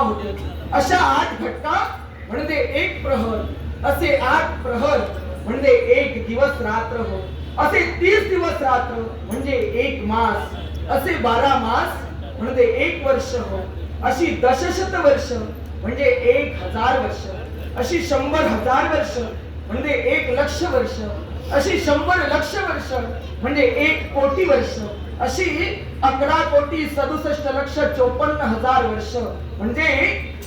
होते. अशा 8 घटका म्हणजे 1 प्रहर. असे 8 प्रहर म्हणजे 1 दिवस रात्र हो. असे 30 दिवस रात्र म्हणजे 1 मास. असे 12 मास म्हणजे 1 वर्ष हो. अशी दशशत वर्ष म्हणजे 1000 वर्ष. अशी 100,000 वर्ष म्हणजे 1,00,000 वर्ष. अशी 100,00,000 वर्ष म्हणजे 1 कोटी वर्ष. अशी 11,67,54,54,000 वर्ष म्हणजे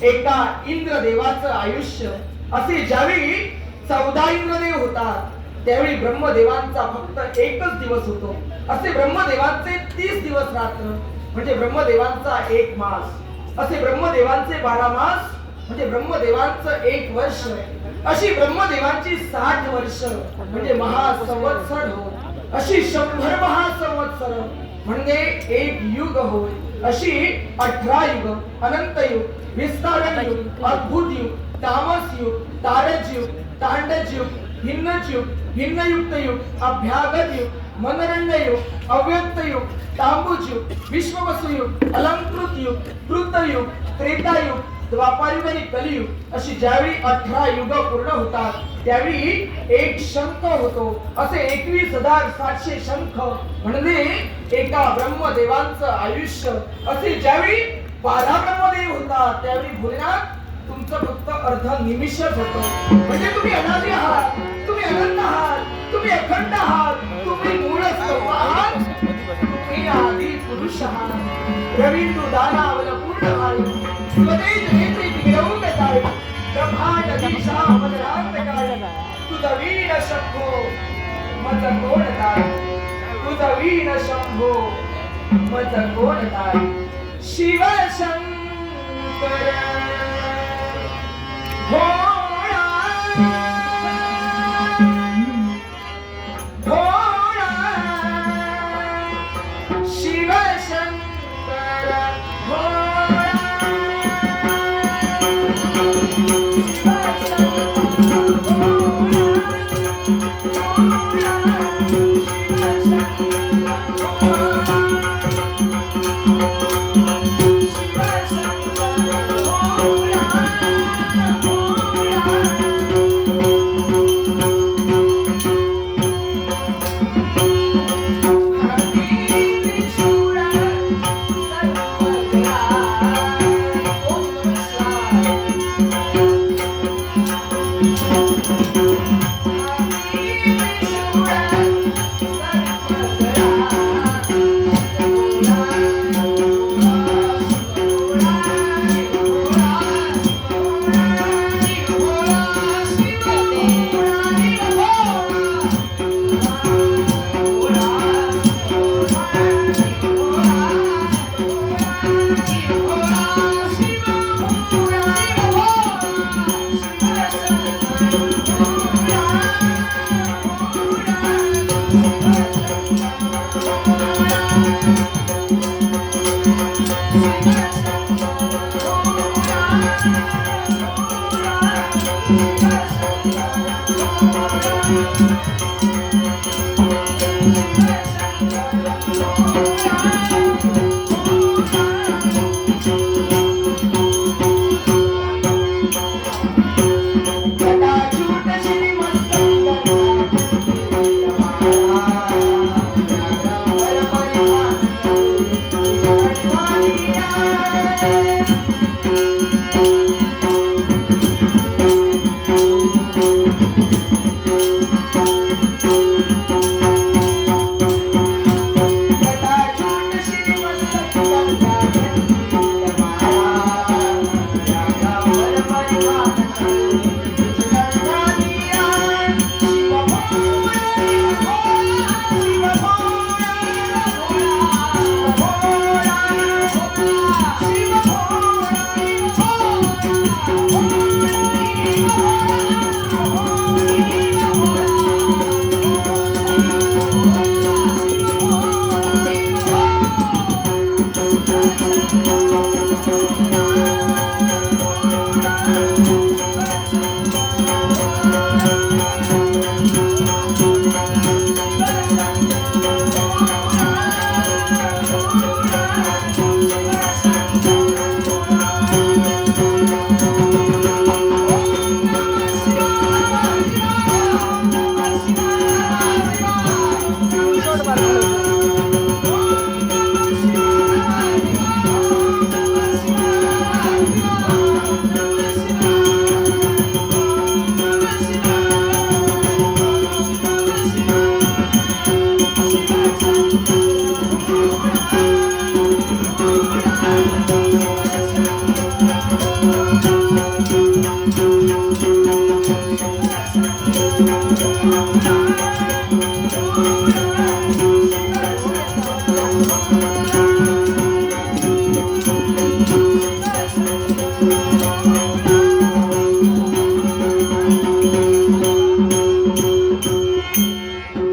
एका इंद्रदेवाचं आयुष्य. असे ज्यावेळी 14 इंद्रदेव होतात त्यावेळी ब्रह्मदेवांचा फक्त 1च दिवस होतो. असे ब्रह्मदेवांचे 30 दिवस रात्र म्हणजे ब्रह्मदेवांचा 1 मास. असे ब्रह्मदेवांचे 12 मास म्हणजे ब्रह्मदेवांचं 1 वर्ष. अशी ब्रह्मदेवांची 60 वर्ष म्हणजे महासंवत्सर हो. अशी 100 महासंवत्सर म्हणजे 1 युग होय. अशी 18 युग, अनंत युग, विस्तारण युग, अद्भुत युग, तामस युग, तारज युग, तांडज युग, भिन्नच युग, भिन्नयुक्त युग, अभ्यागत युग, मनरंड युग, अव्यक्त युग, तांबूज युग, विश्ववसु युग, अलंकृत युग, कृत युग, त्रेता युग, द्वापार युग आणि कलियुग. अशी ज्यावेळी 18 युग पूर्ण होतात त्यावेळी 1 शंख होतो. असे 21,700 शंख म्हणजे एका ब्रह्मदेवांचं आयुष्य. असे ज्यावेळी 12 ब्रह्मदेव होतात त्यावेळी भोलेनाथ तुमचं फक्त अर्ध निमिषच होतं. म्हणजे तुम्ही अनादि आहात, तुम्ही अनंत आहात, तुम्ही अखंड आहात, तुम्ही मूळ स्वरूप आहात, तुम्ही आदि पुरुष आहात. रविंदू दानावल पूर्ण आहात. स्वदेश नेत्री गिरवून जाईल ब्रह्मांड दिशा मदरांतकाय. तुझा वीण शंभो मज कोण काय. तुझा वीण शंभो मज कोण काय. शिव शंकर भोळा भोळा शिव शंकर भोळा. Thank you.